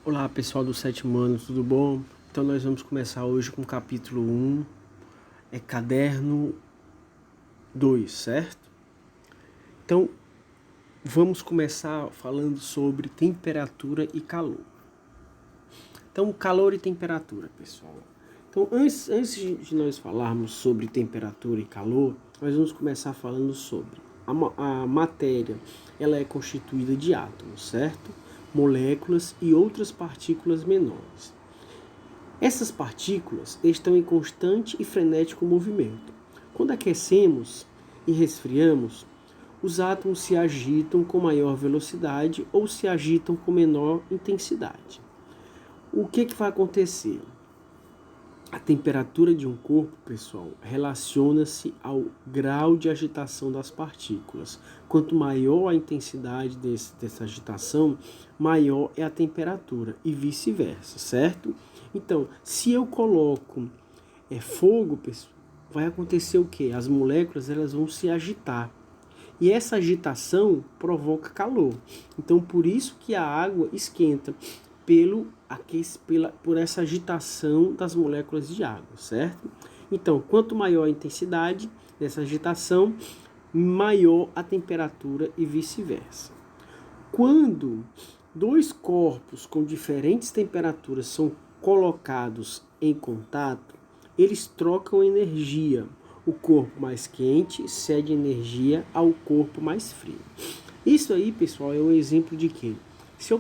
Olá pessoal do sétimo ano, tudo bom? Então nós vamos começar hoje com o capítulo 1, caderno 2, certo? Então vamos começar falando sobre temperatura e calor. Então calor e temperatura, pessoal. Então antes de nós falarmos sobre temperatura e calor, nós vamos começar falando sobre a matéria. Ela é constituída de átomos, certo? Moléculas e outras partículas menores. Essas partículas estão em constante e frenético movimento. Quando aquecemos e resfriamos, os átomos se agitam com maior velocidade ou se agitam com menor intensidade. O que vai acontecer? A temperatura de um corpo, pessoal, relaciona-se ao grau de agitação das partículas. Quanto maior a intensidade dessa agitação, maior é a temperatura e vice-versa, certo? Então, se eu coloco fogo, pessoal, vai acontecer o quê? As moléculas elas vão se agitar. E essa agitação provoca calor. Então, por isso que a água esquenta por essa agitação das moléculas de água, certo? Então, quanto maior a intensidade dessa agitação, maior a temperatura e vice-versa. Quando dois corpos com diferentes temperaturas são colocados em contato, eles trocam energia. O corpo mais quente cede energia ao corpo mais frio. Isso aí, pessoal, é um exemplo de que se eu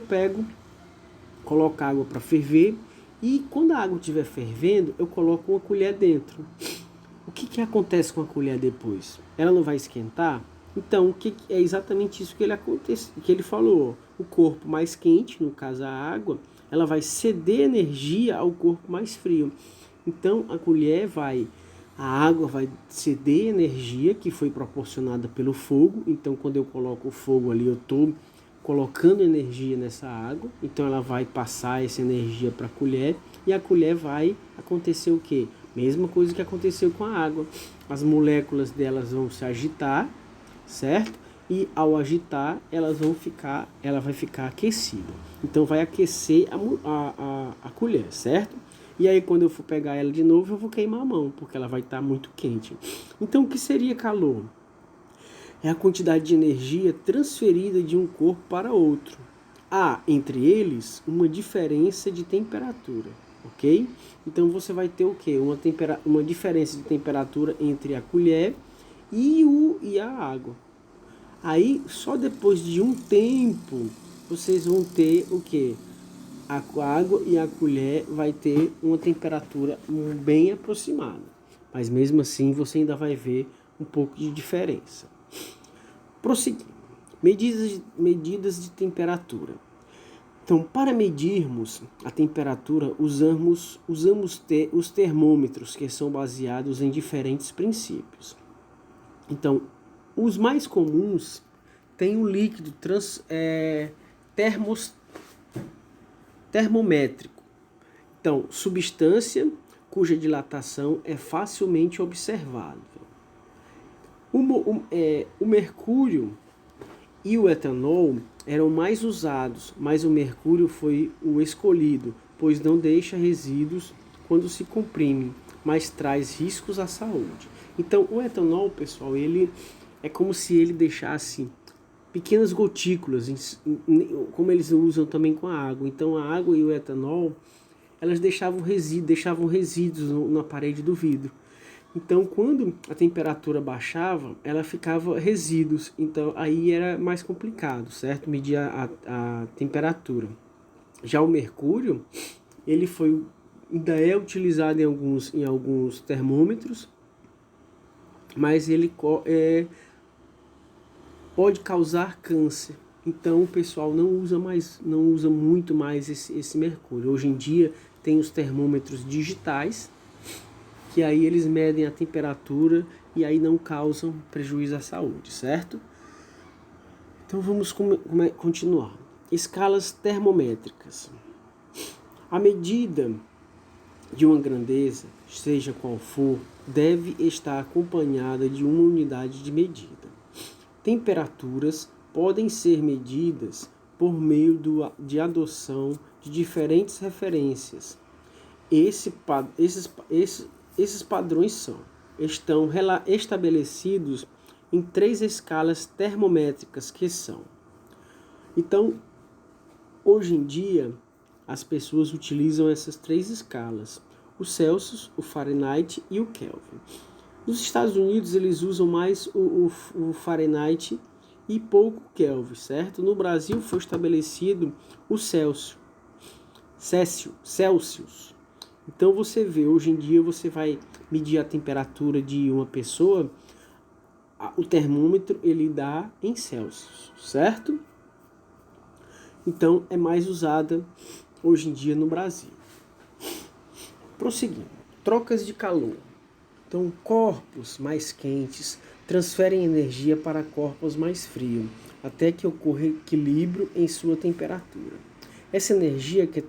coloco água para ferver e quando a água estiver fervendo, eu coloco uma colher dentro. O que acontece com a colher depois? Ela não vai esquentar? Então, é exatamente isso que ele falou. O corpo mais quente, no caso a água, ela vai ceder energia ao corpo mais frio. Então, a água vai ceder energia que foi proporcionada pelo fogo. Então, quando eu coloco o fogo ali, eu estou colocando energia nessa água. Então, ela vai passar essa energia para a colher e a colher vai acontecer o quê? Mesma coisa que aconteceu com a água. As moléculas delas vão se agitar, certo? E ao agitar, ela vai ficar aquecida. Então vai aquecer a colher, certo? E aí quando eu for pegar ela de novo, eu vou queimar a mão, porque ela vai estar muito quente. Então o que seria calor? É a quantidade de energia transferida de um corpo para outro. Há entre eles uma diferença de temperatura, ok? Então você vai ter o quê? Uma diferença de temperatura entre a colher e a água. Aí só depois de um tempo vocês vão ter o quê? A água e a colher vai ter uma temperatura bem aproximada. Mas mesmo assim você ainda vai ver um pouco de diferença. Prosseguindo. Medidas de temperatura. Então, para medirmos a temperatura, usamos os termômetros, que são baseados em diferentes princípios. Então, os mais comuns têm o líquido termométrico. Então, substância cuja dilatação é facilmente observável. O mercúrio e o etanol eram mais usados, mas o mercúrio foi o escolhido, pois não deixa resíduos quando se comprime, mas traz riscos à saúde. Então, o etanol, pessoal, ele é como se ele deixasse pequenas gotículas, como eles usam também com a água. Então, a água e o etanol, elas deixavam resíduos na parede do vidro. Então, quando a temperatura baixava, ela ficava resíduos. Então, aí era mais complicado, certo? Medir a temperatura. Já o mercúrio, ele ainda é utilizado em alguns termômetros, mas ele pode causar câncer. Então, o pessoal não usa muito mais esse mercúrio. Hoje em dia, tem os termômetros digitais, que aí eles medem a temperatura e aí não causam prejuízo à saúde, certo? Então vamos continuar. Escalas termométricas. A medida de uma grandeza, seja qual for, deve estar acompanhada de uma unidade de medida. Temperaturas podem ser medidas por meio de adoção de diferentes referências. Esses padrões estão estabelecidos em 3 escalas termométricas que são. Então, hoje em dia, as pessoas utilizam essas 3 escalas: o Celsius, o Fahrenheit e o Kelvin. Nos Estados Unidos, eles usam mais o Fahrenheit e pouco o Kelvin, certo? No Brasil, foi estabelecido o Celsius. Então, você vê, hoje em dia, você vai medir a temperatura de uma pessoa, o termômetro, ele dá em Celsius, certo? Então, é mais usada hoje em dia no Brasil. Prosseguindo, trocas de calor. Então, corpos mais quentes transferem energia para corpos mais frios, até que ocorra equilíbrio em sua temperatura. Essa energia que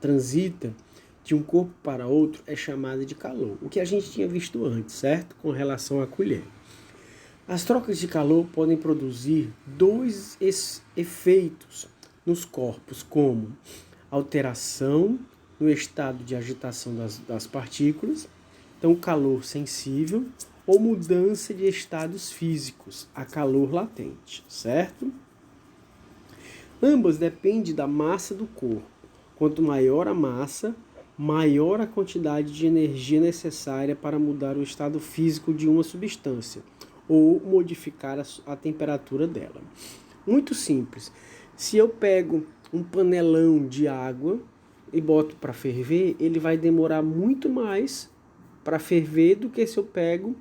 transita de um corpo para outro é chamada de calor, o que a gente tinha visto antes, certo? Com relação à colher. As trocas de calor podem produzir 2 efeitos nos corpos, como alteração no estado de agitação das partículas, então calor sensível, ou mudança de estados físicos a calor latente, certo? Ambas dependem da massa do corpo. Quanto maior a massa, maior a quantidade de energia necessária para mudar o estado físico de uma substância ou modificar a temperatura dela. Muito simples. Se eu pego um panelão de água e boto para ferver, ele vai demorar muito mais para ferver do que se eu pego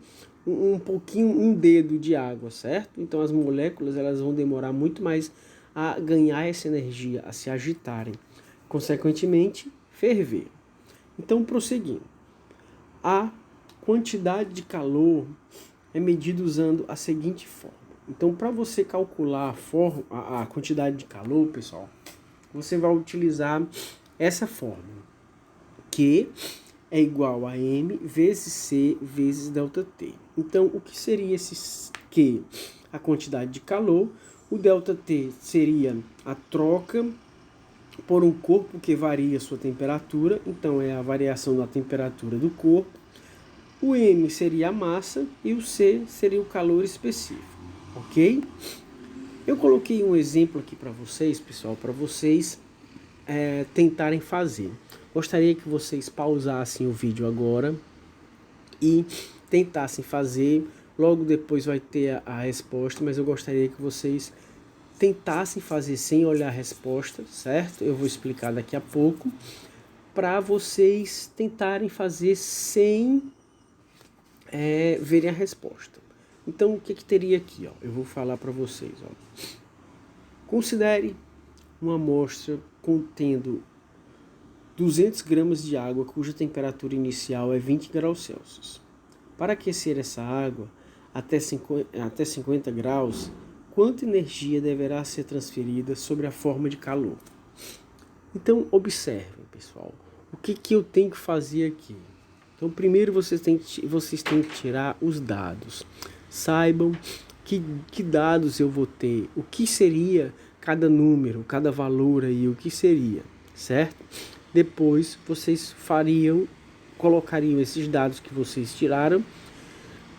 um dedo de água, certo? Então as moléculas, elas vão demorar muito mais a ganhar essa energia, a se agitarem, consequentemente ferver. Então, prosseguindo, a quantidade de calor é medida usando a seguinte forma. Então, para você calcular a quantidade de calor, pessoal, você vai utilizar essa fórmula, que é igual a M vezes C vezes ΔT. Então, o que seria esse Q? A quantidade de calor. O ΔT seria a troca por um corpo que varia sua temperatura, então é a variação da temperatura do corpo. O M seria a massa e o C seria o calor específico, ok? Eu coloquei um exemplo aqui para vocês, pessoal, para vocês tentarem fazer. Gostaria que vocês pausassem o vídeo agora e tentassem fazer. Logo depois vai ter a resposta, mas eu gostaria que vocês tentassem fazer sem olhar a resposta, certo? Eu vou explicar daqui a pouco, para vocês tentarem fazer sem verem a resposta. Então, o que teria aqui? Ó? Eu vou falar para vocês. Ó. Considere uma amostra contendo 200 gramas de água cuja temperatura inicial é 20 graus Celsius. Para aquecer essa água até 50 graus, quanta energia deverá ser transferida sobre a forma de calor? Então, observem, pessoal, o que eu tenho que fazer aqui. Então, primeiro vocês têm que tirar os dados. Saibam que dados eu vou ter, o que seria cada número, cada valor aí, o que seria, certo? Depois vocês colocariam esses dados que vocês tiraram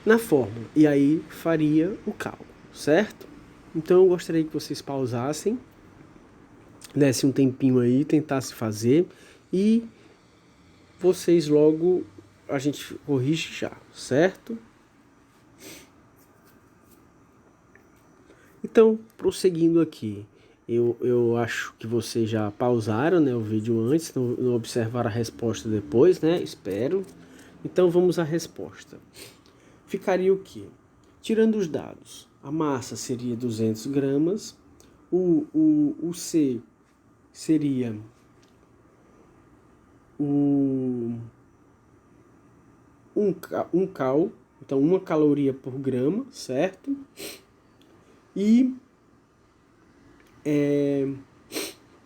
na fórmula e aí faria o cálculo, certo? Então eu gostaria que vocês pausassem, dessem um tempinho aí, tentassem fazer e vocês logo a gente corrige já, certo? Então, prosseguindo aqui, eu acho que vocês já pausaram, né, o vídeo antes, não observaram a resposta depois, né? Espero. Então vamos à resposta. Ficaria o quê? Tirando os dados, a massa seria 200 gramas, o C seria um cal, então 1 caloria por grama, certo? E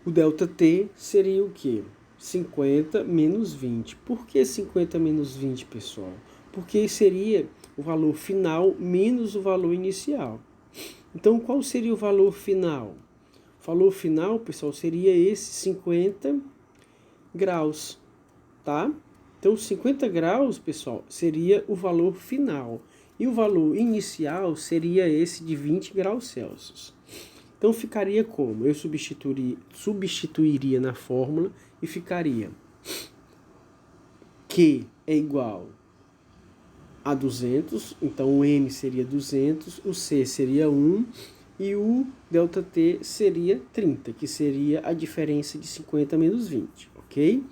o ΔT seria o quê? 50 menos 20. Por que 50 menos 20, pessoal? Porque seria o valor final menos o valor inicial. Então, qual seria o valor final? valor final, pessoal, seria esse 50 graus, tá? Então, 50 graus, pessoal, seria o valor final. E o valor inicial seria esse de 20 graus Celsius. Então, ficaria como? Eu substituiria na fórmula e ficaria Q é igual a 200, então o M seria 200, o C seria 1 e o ΔT seria 30, que seria a diferença de 50 menos 20, ok?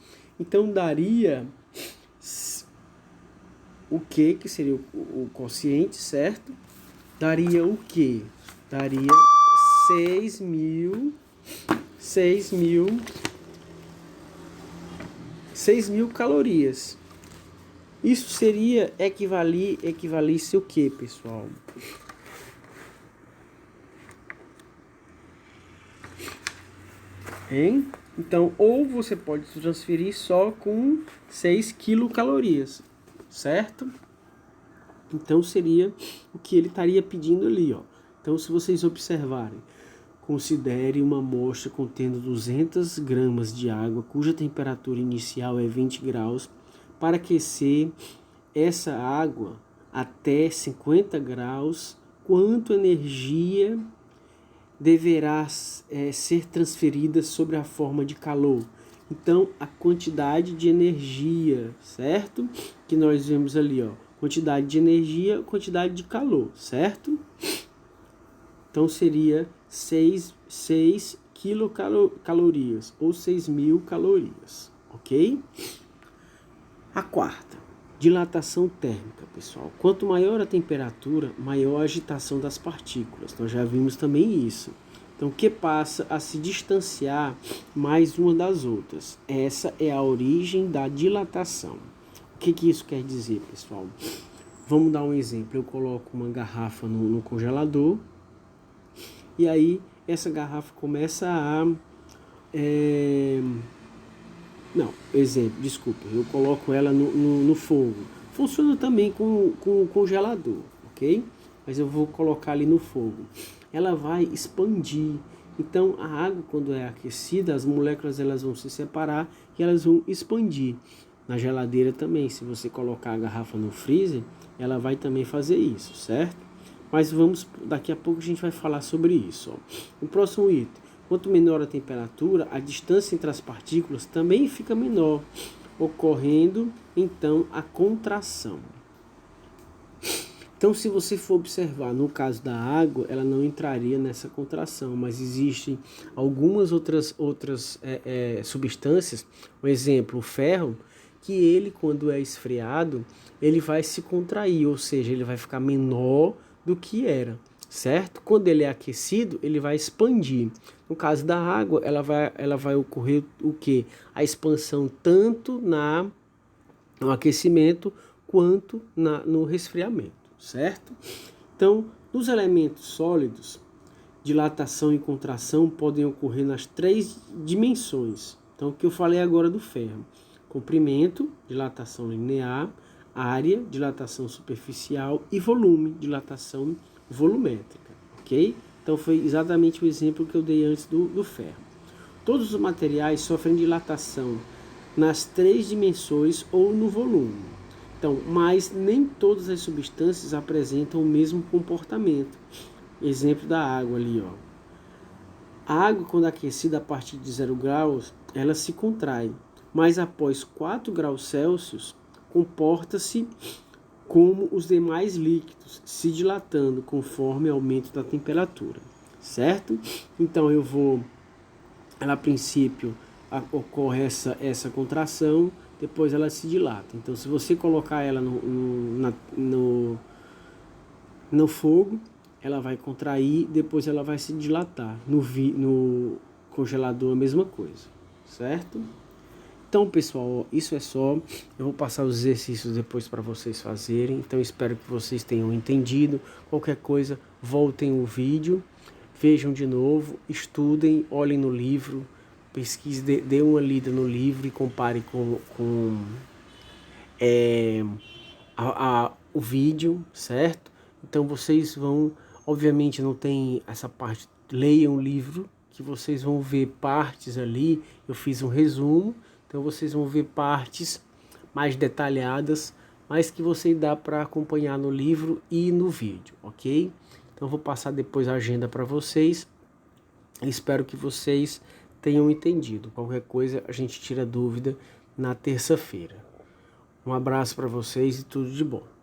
Então daria o Q, que seria o quociente, certo? Daria o quê? Daria 6.000 calorias. Isso seria equivalisse o quê, pessoal? Hein? Então, ou você pode transferir só com 6 quilocalorias, certo? Então, seria o que ele estaria pedindo ali, ó. Então, se vocês observarem, considere uma amostra contendo 200 gramas de água, cuja temperatura inicial é 20 graus, para aquecer essa água até 50 graus, quanto energia deverá ser transferida sobre a forma de calor. Então, a quantidade de energia, certo? Que nós vemos ali, ó. Quantidade de energia, quantidade de calor, certo? Então, seria 6 quilocalorias, ou 6.000 calorias, ok? A quarta, dilatação térmica, pessoal. Quanto maior a temperatura, maior a agitação das partículas. Nós já vimos também isso. Então, que passa a se distanciar mais uma das outras. Essa é a origem da dilatação. O que isso quer dizer, pessoal? Vamos dar um exemplo. Eu coloco uma garrafa no congelador e aí essa garrafa começa a... eu coloco ela no fogo. Funciona também com o congelador, ok? Mas eu vou colocar ali no fogo. Ela vai expandir. Então, a água, quando é aquecida, as moléculas elas vão se separar e elas vão expandir. Na geladeira também, se você colocar a garrafa no freezer, ela vai também fazer isso, certo? Mas daqui a pouco a gente vai falar sobre isso, ó. O próximo item. Quanto menor a temperatura, a distância entre as partículas também fica menor, ocorrendo então a contração. Então, se você for observar, no caso da água, ela não entraria nessa contração, mas existem algumas outras substâncias, por exemplo, o ferro, que ele, quando é esfriado, ele vai se contrair, ou seja, ele vai ficar menor do que era, certo? Quando ele é aquecido, ele vai expandir. No caso da água, ela vai ocorrer o quê? A expansão tanto no aquecimento quanto no resfriamento, certo? Então, nos elementos sólidos, dilatação e contração podem ocorrer nas 3 dimensões. Então, o que eu falei agora do ferro: comprimento, dilatação linear; área, dilatação superficial; e volume, dilatação volumétrica, ok? Então, foi exatamente o exemplo que eu dei antes do ferro. Todos os materiais sofrem dilatação nas 3 dimensões ou no volume. Então, mas nem todas as substâncias apresentam o mesmo comportamento. Exemplo da água ali, ó. A água, quando aquecida a partir de 0 graus, ela se contrai, mas após 4 graus Celsius, comporta-se como os demais líquidos, se dilatando conforme o aumento da temperatura, certo? Então, ela a princípio ocorre essa contração, depois ela se dilata. Então, se você colocar ela no fogo, ela vai contrair, depois ela vai se dilatar. No congelador, a mesma coisa, certo? Então, pessoal, isso é só. Eu vou passar os exercícios depois para vocês fazerem. Então, espero que vocês tenham entendido. Qualquer coisa, voltem o vídeo, vejam de novo, estudem, olhem no livro, pesquise, dê uma lida no livro e compare com o vídeo, certo? Então, vocês vão... Obviamente, não tem essa parte... Leiam o livro, que vocês vão ver partes ali, eu fiz um resumo, então vocês vão ver partes mais detalhadas, mas que você dá para acompanhar no livro e no vídeo, ok? Então vou passar depois a agenda para vocês. Espero que vocês tenham entendido. Qualquer coisa a gente tira dúvida na terça-feira. Um abraço para vocês e tudo de bom.